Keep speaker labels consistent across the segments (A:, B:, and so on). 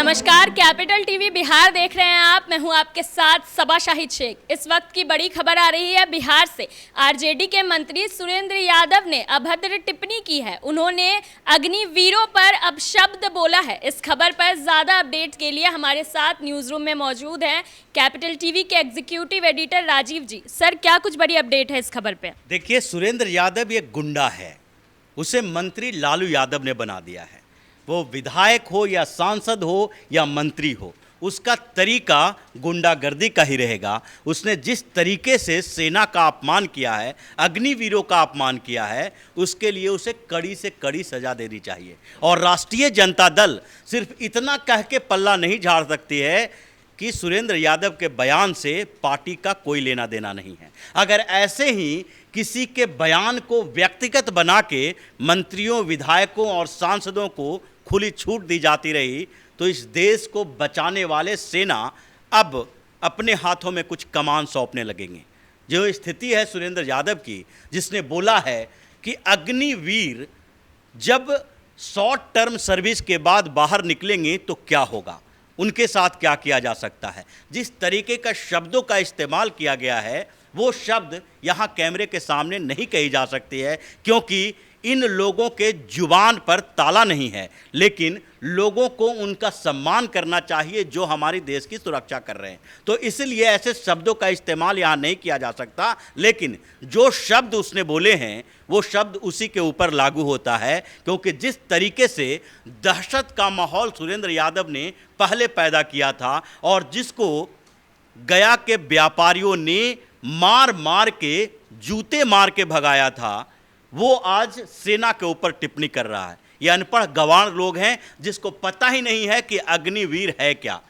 A: नमस्कार, capital TV Bihar देख रहे हैं आप। मैं हूं आपके साथ सबा शाहिद शेख। इस वक्त की बड़ी खबर आ रही है बिहार से। आरजेडी के मंत्री सुरेंद्र यादव ने अभद्र टिप्पणी की है। उन्होंने अग्निवीरों पर अपशब्द बोला है। इस खबर पर ज़्यादा अपडेट के लिए हमारे साथ न्यूज़ रूम में मौजूद हैं कैपिटल टीवी के एग्जीक्यूटिव एडिटर राजीव जी। सर, क्या कुछ बड़ी अपडेट है इस खबर पर?
B: देखिए, सुरेंद्र यादव एक गुंडा है। उसे मंत्री लालू यादव ने बना दिया है। वो विधायक हो या सांसद हो या मंत्री हो, उसका तरीका गुंडागर्दी का ही रहेगा। उसने जिस तरीके से सेना का अपमान किया है, अग्निवीरों का अपमान किया है, उसके लिए उसे कड़ी से कड़ी सजा देनी चाहिए। और राष्ट्रीय जनता दल सिर्फ इतना कह के पल्ला नहीं झाड़ सकती है कि सुरेंद्र यादव के बयान से पार्टी का कोई लेना देना नहीं है। अगर ऐसे ही किसी के बयान को व्यक्तिगत बना के मंत्रियों, विधायकों और सांसदों को खुली छूट दी जाती रही तो इस देश को बचाने वाले सेना अब अपने हाथों में कुछ कमान सौंपने लगेंगे। जो स्थिति है सुरेंद्र यादव की, जिसने बोला है कि अग्निवीर जब शॉर्ट टर्म सर्विस के बाद बाहर निकलेंगे तो क्या होगा, उनके साथ क्या किया जा सकता है। जिस तरीके का शब्दों का इस्तेमाल किया गया है, वो शब्द यहाँ कैमरे के सामने नहीं कही जा सकती है, क्योंकि इन लोगों के जुबान पर ताला नहीं है। लेकिन लोगों को उनका सम्मान करना चाहिए जो हमारी देश की सुरक्षा कर रहे हैं। तो इसलिए ऐसे शब्दों का इस्तेमाल यहाँ नहीं किया जा सकता। लेकिन जो शब्द उसने बोले हैं वो शब्द उसी के ऊपर लागू होता है, क्योंकि जिस तरीके से दहशत का माहौल सुरेंद्र यादव ने पहले पैदा किया था और जिसको गया के व्यापारियों ने मार मार के, जूते मार के भगाया था, वो आज सेना के ऊपर टिप्पणी कर रहा है। ये अनपढ़ गंवार लोग हैं जिसको पता ही नहीं है कि अग्निवीर है क्या।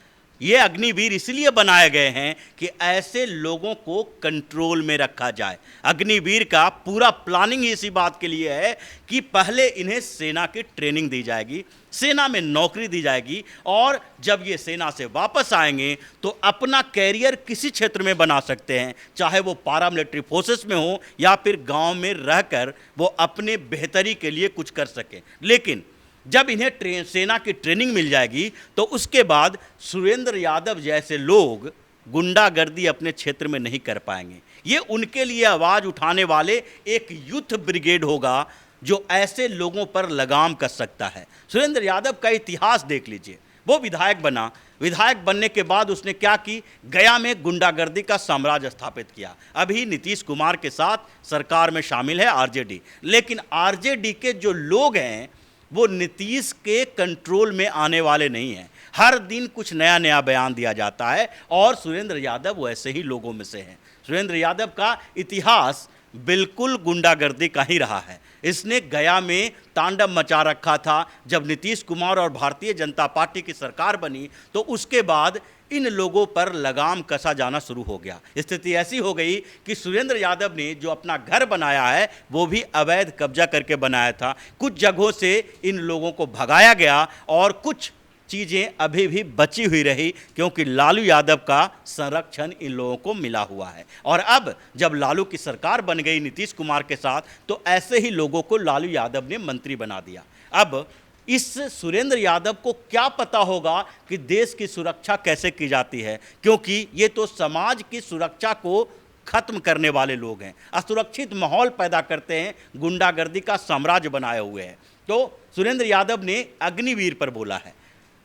B: ये अग्निवीर इसलिए बनाए गए हैं कि ऐसे लोगों को कंट्रोल में रखा जाए। अग्निवीर का पूरा प्लानिंग ही इसी बात के लिए है कि पहले इन्हें सेना की ट्रेनिंग दी जाएगी, सेना में नौकरी दी जाएगी, और जब ये सेना से वापस आएंगे तो अपना कैरियर किसी क्षेत्र में बना सकते हैं, चाहे वो पारामिलिट्री फोर्सेस में हो या फिर गांव में रहकर वो अपने बेहतरी के लिए कुछ कर सकें। लेकिन जब इन्हें सेना की ट्रेनिंग मिल जाएगी तो उसके बाद सुरेंद्र यादव जैसे लोग गुंडागर्दी अपने क्षेत्र में नहीं कर पाएंगे। ये उनके लिए आवाज़ उठाने वाले एक यूथ ब्रिगेड होगा जो ऐसे लोगों पर लगाम कस सकता है। सुरेंद्र यादव का इतिहास देख लीजिए। वो विधायक बना, विधायक बनने के बाद उसने क्या की, गया में गुंडागर्दी का साम्राज्य स्थापित किया। अभी नीतीश कुमार के साथ सरकार में शामिल है आरजेडी। लेकिन आरजेडी के जो लोग हैं वो नीतीश के कंट्रोल में आने वाले नहीं हैं। हर दिन कुछ नया नया बयान दिया जाता है और सुरेंद्र यादव वैसे ही लोगों में से हैं। सुरेंद्र यादव का इतिहास बिल्कुल गुंडागर्दी का ही रहा है। इसने गया में तांडव मचा रखा था। जब नीतीश कुमार और भारतीय जनता पार्टी की सरकार बनी तो उसके बाद इन लोगों पर लगाम कसा जाना शुरू हो गया। स्थिति ऐसी हो गई कि सुरेंद्र यादव ने जो अपना घर बनाया है वो भी अवैध कब्जा करके बनाया था। कुछ जगहों से इन लोगों को भगाया गया और कुछ चीज़ें अभी भी बची हुई रही, क्योंकि लालू यादव का संरक्षण इन लोगों को मिला हुआ है। और अब जब लालू की सरकार बन गई नीतीश कुमार के साथ, तो ऐसे ही लोगों को लालू यादव ने मंत्री बना दिया। अब इस सुरेंद्र यादव को क्या पता होगा कि देश की सुरक्षा कैसे की जाती है, क्योंकि ये तो समाज की सुरक्षा को खत्म करने वाले लोग हैं, असुरक्षित माहौल पैदा करते हैं, गुंडागर्दी का साम्राज्य बनाए हुए हैं। तो सुरेंद्र यादव ने अग्निवीर पर बोला है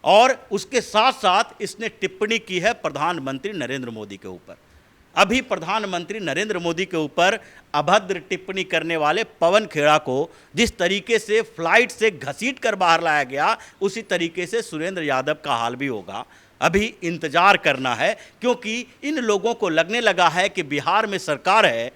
B: और उसके साथ साथ इसने टिप्पणी की है प्रधानमंत्री नरेंद्र मोदी के ऊपर। अभी प्रधानमंत्री नरेंद्र मोदी के ऊपर अभद्र टिप्पणी करने वाले पवन खेड़ा को जिस तरीके से फ्लाइट से घसीट कर बाहर लाया गया, उसी तरीके से सुरेंद्र यादव का हाल भी होगा। अभी इंतजार करना है, क्योंकि इन लोगों को लगने लगा है कि बिहार में सरकार है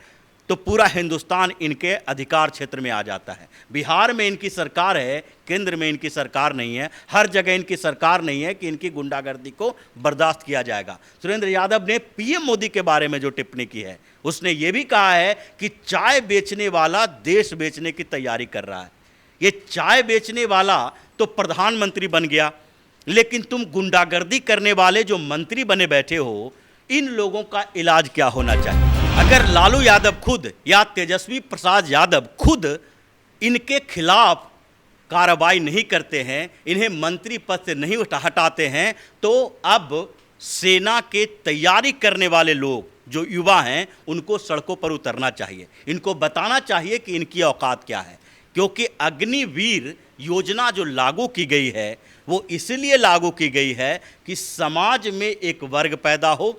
B: तो पूरा हिंदुस्तान इनके अधिकार क्षेत्र में आ जाता है। बिहार में इनकी सरकार है, केंद्र में इनकी सरकार नहीं है, हर जगह इनकी सरकार नहीं है कि इनकी गुंडागर्दी को बर्दाश्त किया जाएगा। सुरेंद्र यादव ने पीएम मोदी के बारे में जो टिप्पणी की है, उसने ये भी कहा है कि चाय बेचने वाला देश बेचने की तैयारी कर रहा है। ये चाय बेचने वाला तो प्रधानमंत्री बन गया, लेकिन तुम गुंडागर्दी करने वाले जो मंत्री बने बैठे हो, इन लोगों का इलाज क्या होना चाहिए? अगर लालू यादव खुद या तेजस्वी प्रसाद यादव खुद इनके खिलाफ कार्रवाई नहीं करते हैं, इन्हें मंत्री पद से नहीं हटाते हैं, तो अब सेना के तैयारी करने वाले लोग जो युवा हैं उनको सड़कों पर उतरना चाहिए। इनको बताना चाहिए कि इनकी औकात क्या है, क्योंकि अग्निवीर योजना जो लागू की गई है वो इसलिए लागू की गई है कि समाज में एक वर्ग पैदा हो,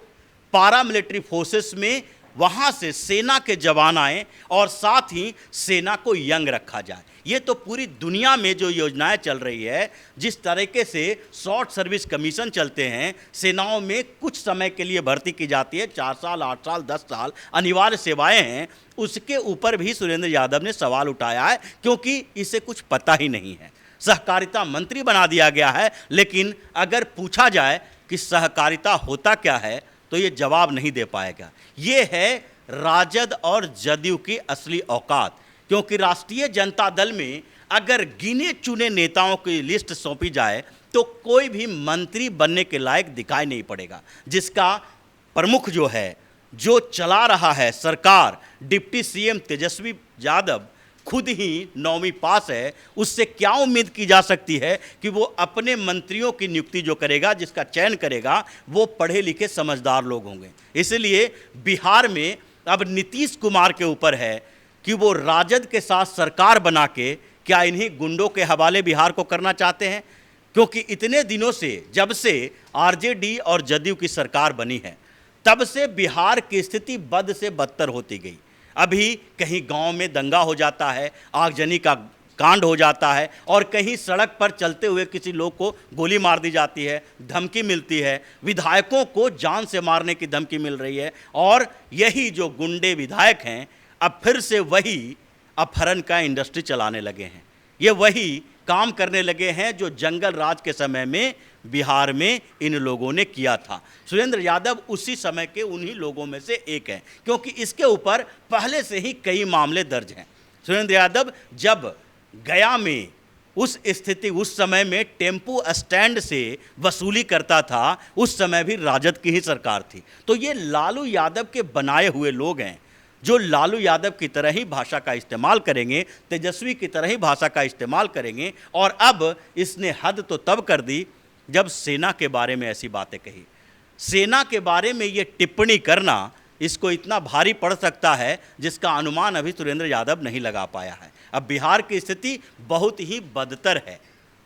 B: पारामिलिट्री फोर्सेस में वहाँ से सेना के जवान आएँ और साथ ही सेना को यंग रखा जाए। ये तो पूरी दुनिया में जो योजनाएं चल रही है, जिस तरीके से शॉर्ट सर्विस कमीशन चलते हैं, सेनाओं में कुछ समय के लिए भर्ती की जाती है, 4 साल 8 साल 10 साल अनिवार्य सेवाएं हैं, उसके ऊपर भी सुरेंद्र यादव ने सवाल उठाया है, क्योंकि इसे कुछ पता ही नहीं है। सहकारिता मंत्री बना दिया गया है, लेकिन अगर पूछा जाए कि सहकारिता होता क्या है तो ये जवाब नहीं दे पाएगा। ये है राजद और जदयू की असली औकात, क्योंकि राष्ट्रीय जनता दल में अगर गिने चुने नेताओं की लिस्ट सौंपी जाए तो कोई भी मंत्री बनने के लायक दिखाई नहीं पड़ेगा। जिसका प्रमुख जो चला रहा है सरकार, डिप्टी सीएम तेजस्वी यादव खुद ही 9वीं पास है, उससे क्या उम्मीद की जा सकती है कि वो अपने मंत्रियों की नियुक्ति जो करेगा, जिसका चयन करेगा, वो पढ़े लिखे समझदार लोग होंगे। इसलिए बिहार में अब नीतीश कुमार के ऊपर है कि वो राजद के साथ सरकार बना के क्या इन्हीं गुंडों के हवाले बिहार को करना चाहते हैं, क्योंकि इतने दिनों से, जब से आरजेडी और जदयू की सरकार बनी है, तब से बिहार की स्थिति बद से बदतर होती गई। अभी कहीं गांव में दंगा हो जाता है, आगजनी का कांड हो जाता है, और कहीं सड़क पर चलते हुए किसी लोग को गोली मार दी जाती है, धमकी मिलती है, विधायकों को जान से मारने की धमकी मिल रही है। और यही जो गुंडे विधायक हैं अब फिर से वही अपहरण का इंडस्ट्री चलाने लगे हैं। ये वही काम करने लगे हैं जो जंगल राज के समय में बिहार में इन लोगों ने किया था। सुरेंद्र यादव उसी समय के उन्हीं लोगों में से एक हैं, क्योंकि इसके ऊपर पहले से ही कई मामले दर्ज हैं। सुरेंद्र यादव जब गया में उस समय में टेम्पू स्टैंड से वसूली करता था, उस समय भी राजद की ही सरकार थी। तो ये लालू यादव के बनाए हुए लोग हैं, जो लालू यादव की तरह ही भाषा का इस्तेमाल करेंगे, तेजस्वी की तरह ही भाषा का इस्तेमाल करेंगे। और अब इसने हद तो तब कर दी जब सेना के बारे में ऐसी बातें कही। सेना के बारे में ये टिप्पणी करना इसको इतना भारी पड़ सकता है जिसका अनुमान अभी सुरेंद्र यादव नहीं लगा पाया है। अब बिहार की स्थिति बहुत ही बदतर है।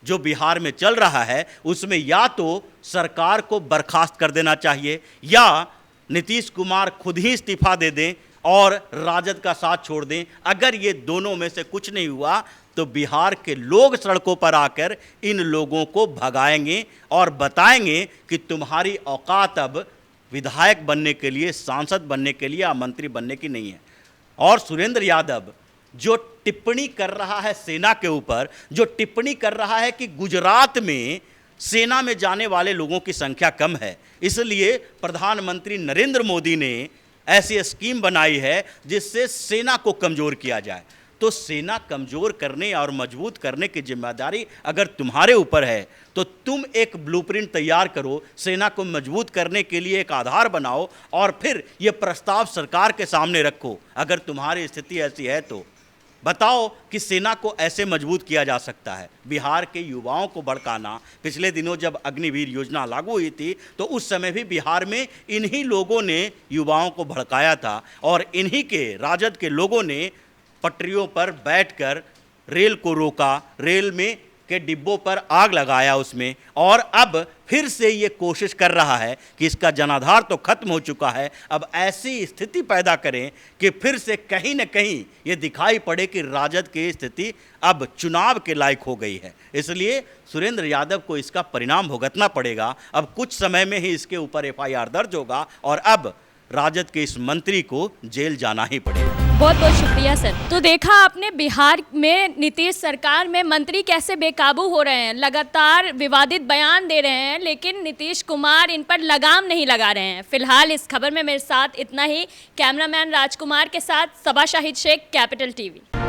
B: जो बिहार में चल रहा है उसमें या तो सरकार को बर्खास्त कर देना चाहिए, या नीतीश कुमार खुद ही इस्तीफा दे दें और राजद का साथ छोड़ दें। अगर ये दोनों में से कुछ नहीं हुआ तो बिहार के लोग सड़कों पर आकर इन लोगों को भगाएंगे और बताएंगे कि तुम्हारी औकात अब विधायक बनने के लिए, सांसद बनने के लिए या मंत्री बनने की नहीं है। और सुरेंद्र यादव जो टिप्पणी कर रहा है सेना के ऊपर, जो टिप्पणी कर रहा है कि गुजरात में सेना में जाने वाले लोगों की संख्या कम है, इसलिए प्रधानमंत्री नरेंद्र मोदी ने ऐसी स्कीम बनाई है जिससे सेना को कमज़ोर किया जाए। तो सेना कमज़ोर करने और मजबूत करने की जिम्मेदारी अगर तुम्हारे ऊपर है तो तुम एक ब्लूप्रिंट तैयार करो, सेना को मजबूत करने के लिए एक आधार बनाओ और फिर ये प्रस्ताव सरकार के सामने रखो। अगर तुम्हारी स्थिति ऐसी है तो बताओ कि सेना को ऐसे मजबूत किया जा सकता है। बिहार के युवाओं को भड़काना, पिछले दिनों जब अग्निवीर योजना लागू हुई थी तो उस समय भी बिहार में इन्हीं लोगों ने युवाओं को भड़काया था, और इन्हीं के राजद के लोगों ने पटरियों पर बैठकर रेल को रोका, रेल में के डिब्बों पर आग लगाया उसमें, और अब फिर से ये कोशिश कर रहा है कि इसका जनाधार तो खत्म हो चुका है, अब ऐसी स्थिति पैदा करें कि फिर से कहीं न कहीं ये दिखाई पड़े कि राजद की स्थिति अब चुनाव के लायक हो गई है। इसलिए सुरेंद्र यादव को इसका परिणाम भुगतना पड़ेगा। अब कुछ समय में ही इसके ऊपर FIR दर्ज होगा और अब राजद के इस मंत्री को जेल जाना ही पड़ेगा।
A: बहुत बहुत शुक्रिया सर। तो देखा आपने बिहार में नीतीश सरकार में मंत्री कैसे बेकाबू हो रहे हैं, लगातार विवादित बयान दे रहे हैं, लेकिन नीतीश कुमार इन पर लगाम नहीं लगा रहे हैं। फिलहाल इस खबर में मेरे साथ इतना ही। कैमरामैन राजकुमार के साथ सबा शाहिद शेख, कैपिटल TV।